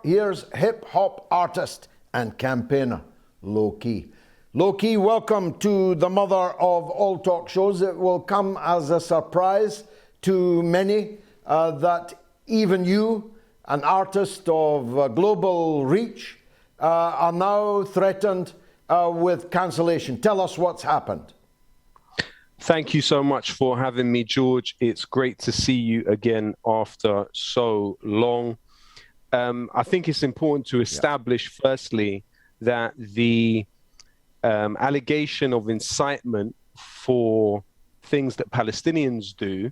here's hip-hop artist and campaigner Lowkey. Lowkey, welcome to the mother of all talk shows. It will come as a surprise to many that even you, an artist of global reach, are now threatened with cancellation. Tell us what's happened. Thank you so much for having me, George. It's great to see you again after so long. I think it's important to establish, firstly, that the allegation of incitement for things that Palestinians do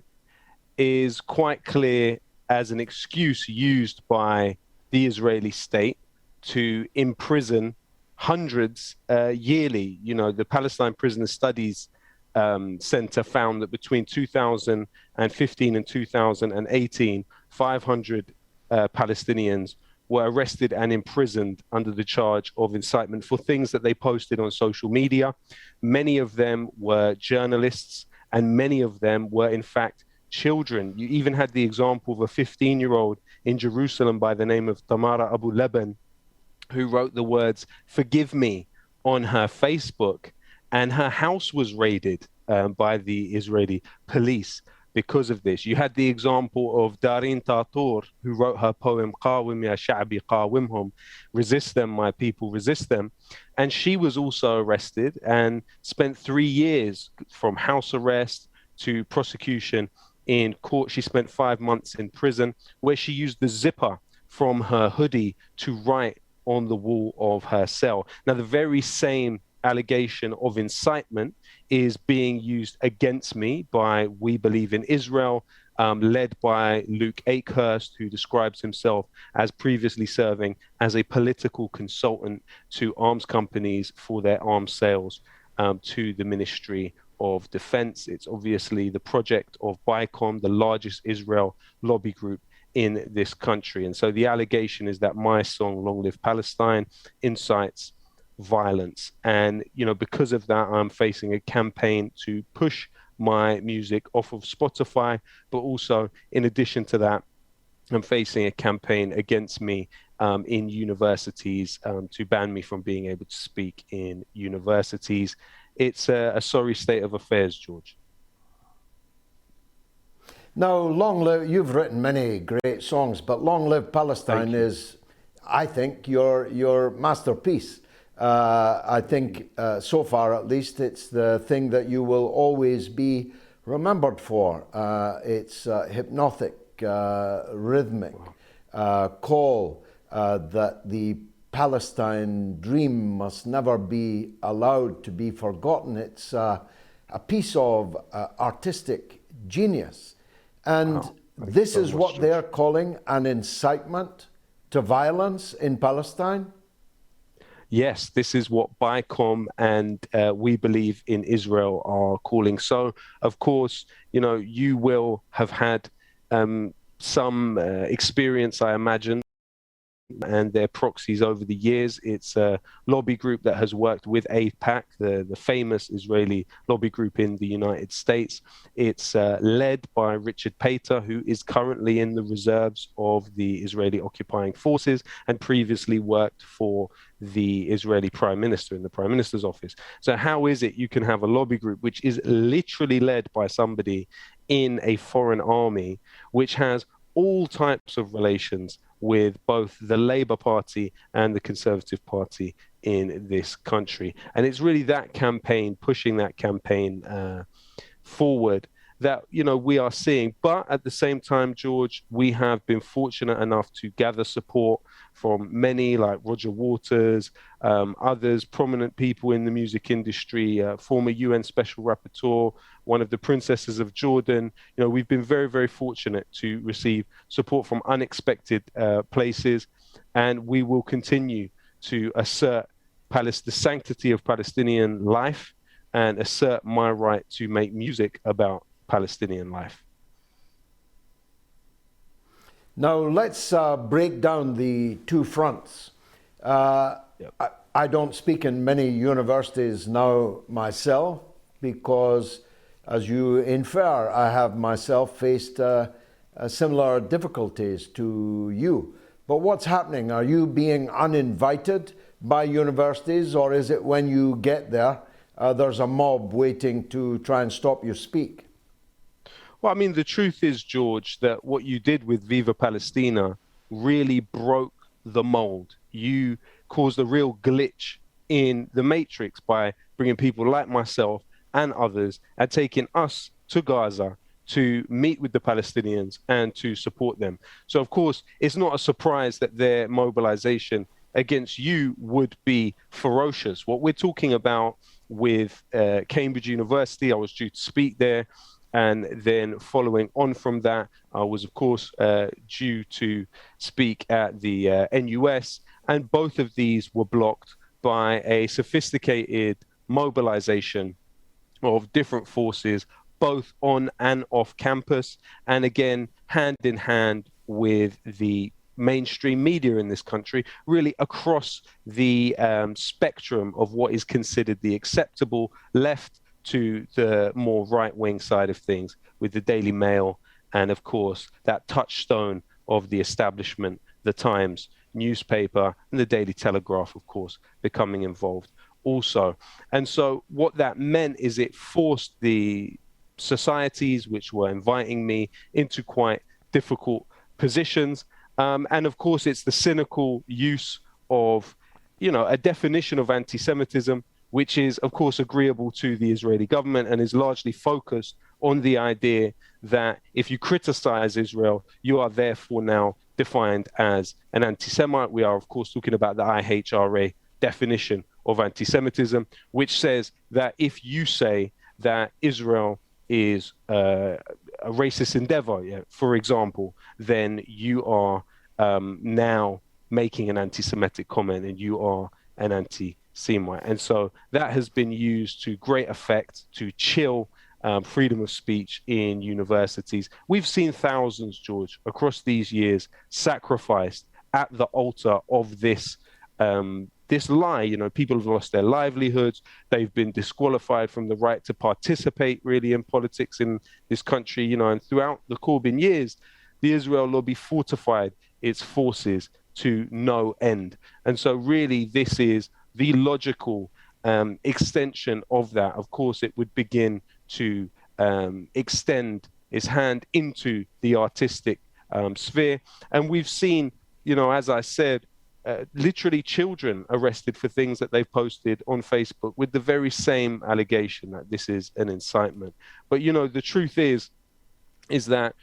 is quite clear as an excuse used by the Israeli state to imprison hundreds yearly. You know, the Palestine Prisoner Studies Center found that between 2015 and 2018, 500 Palestinians were arrested and imprisoned under the charge of incitement for things that they posted on social media. Many of them were journalists, and many of them were, in fact, children. You even had the example of a 15-year-old in Jerusalem by the name of Tamara Abu Leban, who wrote the words, "Forgive me," on her Facebook. And her house was raided by the Israeli police because of this. You had the example of Darin Tatur, who wrote her poem, "Qawim ya sha'bi qawimhum," resist them, my people, resist them. And she was also arrested and spent 3 years from house arrest to prosecution in court. She spent 5 months in prison, where she used the zipper from her hoodie to write on the wall of her cell. Now, the very same allegation of incitement is being used against me by We Believe in Israel, led by Luke Akehurst, who describes himself as previously serving as a political consultant to arms companies for their arms sales to the Ministry of Defense. It's obviously the project of BICOM, the largest Israel lobby group in this country. And so the allegation is that my song, Long Live Palestine, incites violence. And, you know, because of that, I'm facing a campaign to push my music off of Spotify. But also, in addition to that, I'm facing a campaign against me in universities to ban me from being able to speak in universities. It's a sorry state of affairs, George. Now, Long Live, you've written many great songs, but Long Live Palestine is, I think, your masterpiece. I think so far, at least, it's the thing that you will always be remembered for. It's hypnotic, rhythmic call that the Palestine dream must never be allowed to be forgotten. It's a piece of artistic genius. And this is what they're calling an incitement to violence in Palestine? Yes, this is what BICOM and We Believe in Israel are calling. So, of course, you know, you will have had some experience, I imagine, and their proxies over the years. It's a lobby group that has worked with AIPAC, the famous Israeli lobby group in the United States. It's led by Richard Pater, who is currently in the reserves of the Israeli occupying forces and previously worked for the Israeli Prime Minister in the Prime Minister's office. So how is it you can have a lobby group which is literally led by somebody in a foreign army, which has all types of relations with both the Labour Party and the Conservative Party in this country? And it's really that campaign, pushing that campaign forward, that, you know, we are seeing. But at the same time, George, we have been fortunate enough to gather support from many, like Roger Waters, others, prominent people in the music industry, former UN Special Rapporteur, one of the princesses of Jordan. You know, we've been very, very fortunate to receive support from unexpected places, and we will continue to assert the sanctity of Palestinian life and assert my right to make music about Palestinian life. Now let's break down the two fronts. I don't speak in many universities now myself because, as you infer, I have myself faced similar difficulties to you. But what's happening? Are you being uninvited by universities, or is it when you get there, there's a mob waiting to try and stop you speak? Well, I mean, the truth is, George, that what you did with Viva Palestina really broke the mold. You caused a real glitch in the matrix by bringing people like myself and others and taking us to Gaza to meet with the Palestinians and to support them. So, of course, it's not a surprise that their mobilization against you would be ferocious. What we're talking about with Cambridge University, I was due to speak there. And then following on from that, I was, of course, due to speak at the NUS. And both of these were blocked by a sophisticated mobilization of different forces, both on and off campus. And again, hand in hand with the mainstream media in this country, really across the spectrum of what is considered the acceptable left to the more right-wing side of things, with the Daily Mail and, of course, that touchstone of the establishment, the Times newspaper, and the Daily Telegraph, of course, becoming involved also. And so what that meant is it forced the societies which were inviting me into quite difficult positions. And, of course, it's the cynical use of, a definition of anti-Semitism, which is, of course, agreeable to the Israeli government and is largely focused on the idea that if you criticize Israel, you are therefore now defined as an anti-Semite. We are, of course, talking about the IHRA definition of anti-Semitism, which says that if you say that Israel is a racist endeavor, for example, then you are now making an anti-Semitic comment and you are an anti-Semite. And so that has been used to great effect to chill freedom of speech in universities. We've seen thousands, George, across these years sacrificed at the altar of this this lie. People have lost their livelihoods. They've been disqualified from the right to participate really in politics in this country, and throughout the Corbyn years, the Israel lobby fortified its forces to no end. And so really this is the logical extension of that. Of course, it would begin to extend its hand into the artistic sphere. And we've seen, as I said, literally children arrested for things that they've posted on Facebook with the very same allegation that this is an incitement. But, the truth is that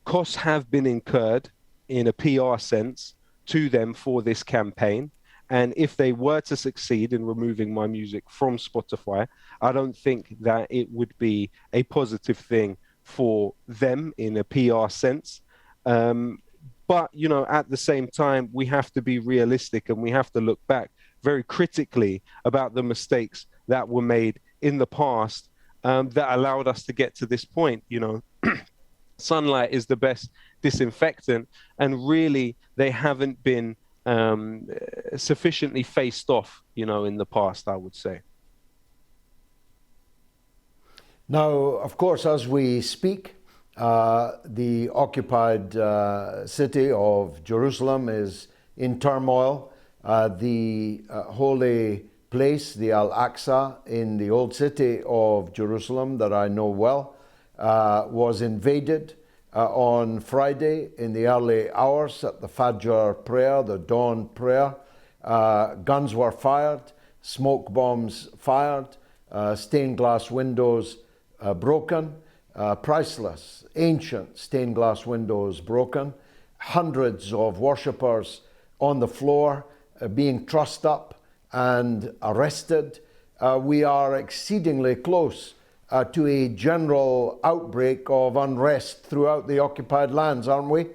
costs have been incurred in a PR sense to them for this campaign. And if they were to succeed in removing my music from Spotify, I don't think that it would be a positive thing for them in a PR sense. But, at the same time, we have to be realistic and we have to look back very critically about the mistakes that were made in the past that allowed us to get to this point. Sunlight is the best disinfectant, and really they haven't been sufficiently faced off, in the past, I would say. Now, of course, as we speak, the occupied city of Jerusalem is in turmoil. The holy place, the Al-Aqsa in the old city of Jerusalem that I know well, was invaded on Friday in the early hours at the Fajr prayer, the dawn prayer. Guns were fired, smoke bombs fired, stained glass windows broken, priceless, ancient stained glass windows broken, hundreds of worshippers on the floor being trussed up and arrested. We are exceedingly close to a general outbreak of unrest throughout the occupied lands, aren't we?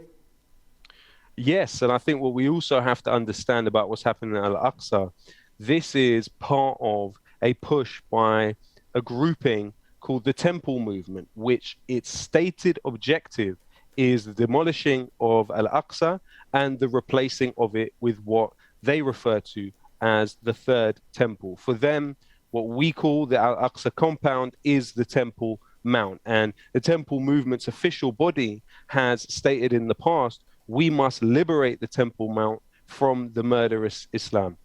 Yes, and I think what we also have to understand about what's happening in Al-Aqsa, this is part of a push by a grouping called the Temple Movement, which its stated objective is the demolishing of Al-Aqsa and the replacing of it with what they refer to as the Third Temple. For them, what we call the Al-Aqsa compound is the Temple Mount. And the Temple Movement's official body has stated in the past, We must liberate the Temple Mount from the murderous Islam.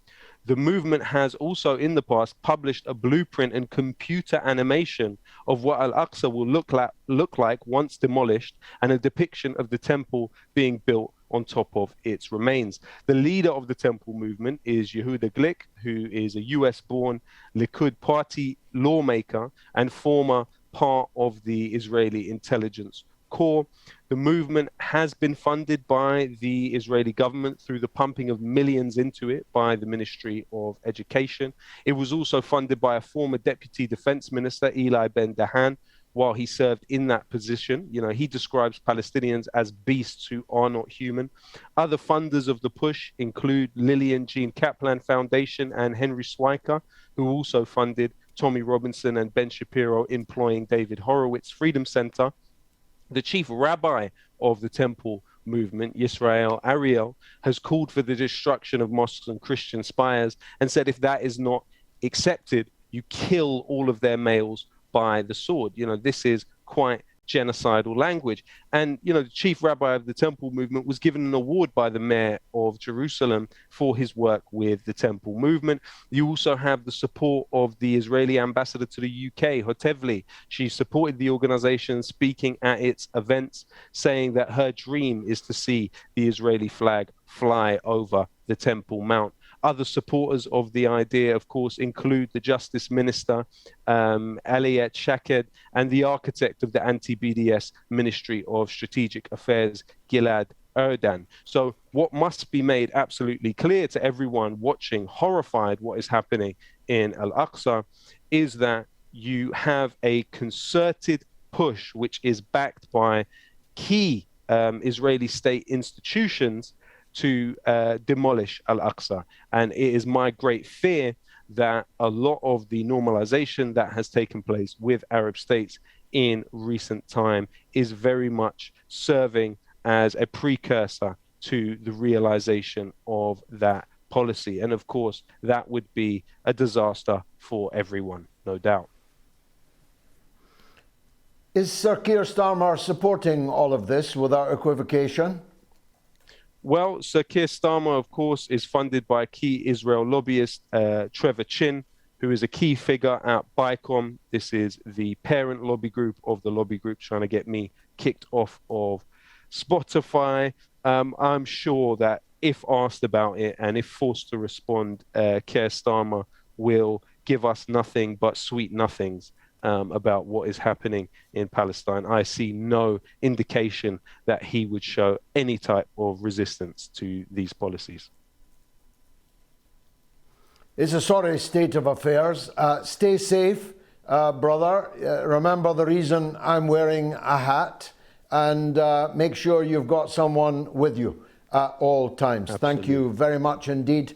The movement has also in the past published a blueprint and computer animation of what Al-Aqsa will look like once demolished, and a depiction of the temple being built on top of its remains. The leader of the temple movement is Yehuda Glick, who is a US-born Likud party lawmaker and former part of the Israeli intelligence corps. The movement has been funded by the Israeli government through the pumping of millions into it by the Ministry of Education. It was also funded by a former Deputy Defense Minister, Eli Ben-Dahan, while he served in that position. You know, he describes Palestinians as beasts who are not human. Other funders of the push include Lillian Jean Kaplan Foundation and Henry Swiker, who also funded Tommy Robinson and Ben Shapiro employing David Horowitz Freedom Center. The chief rabbi of the temple movement, Yisrael Ariel, has called for the destruction of mosques and Christian spires and said if that is not accepted, you kill all of their males by the sword. You know, this is quite genocidal language. And, you know, the chief rabbi of the temple movement was given an award by the mayor of Jerusalem for his work with the temple movement. You also have the support of the Israeli ambassador to the UK, Hotevli. She supported the organization, speaking at its events, saying that her dream is to see the Israeli flag fly over the Temple Mount. Other supporters of the idea, of course, include the Justice Minister, Eliot Shaked, and the architect of the anti-BDS Ministry of Strategic Affairs, Gilad Erdan. So what must be made absolutely clear to everyone watching, horrified what is happening in Al-Aqsa, is that you have a concerted push which is backed by key Israeli state institutions to demolish Al-Aqsa. And it is my great fear that a lot of the normalization that has taken place with Arab states in recent time is very much serving as a precursor to the realization of that policy. And of course, that would be a disaster for everyone, no doubt. Is Sir Keir Starmer supporting all of this without equivocation? Well, Sir Keir Starmer, of course, is funded by key Israel lobbyist Trevor Chin, who is a key figure at BICOM. This is the parent lobby group of the lobby group trying to get me kicked off of Spotify. I'm sure that if asked about it and if forced to respond, Keir Starmer will give us nothing but sweet nothings about what is happening in Palestine. I see no indication that he would show any type of resistance to these policies. It's a sorry state of affairs. Stay safe, brother. Remember the reason I'm wearing a hat, and make sure you've got someone with you at all times. Absolutely. Thank you very much indeed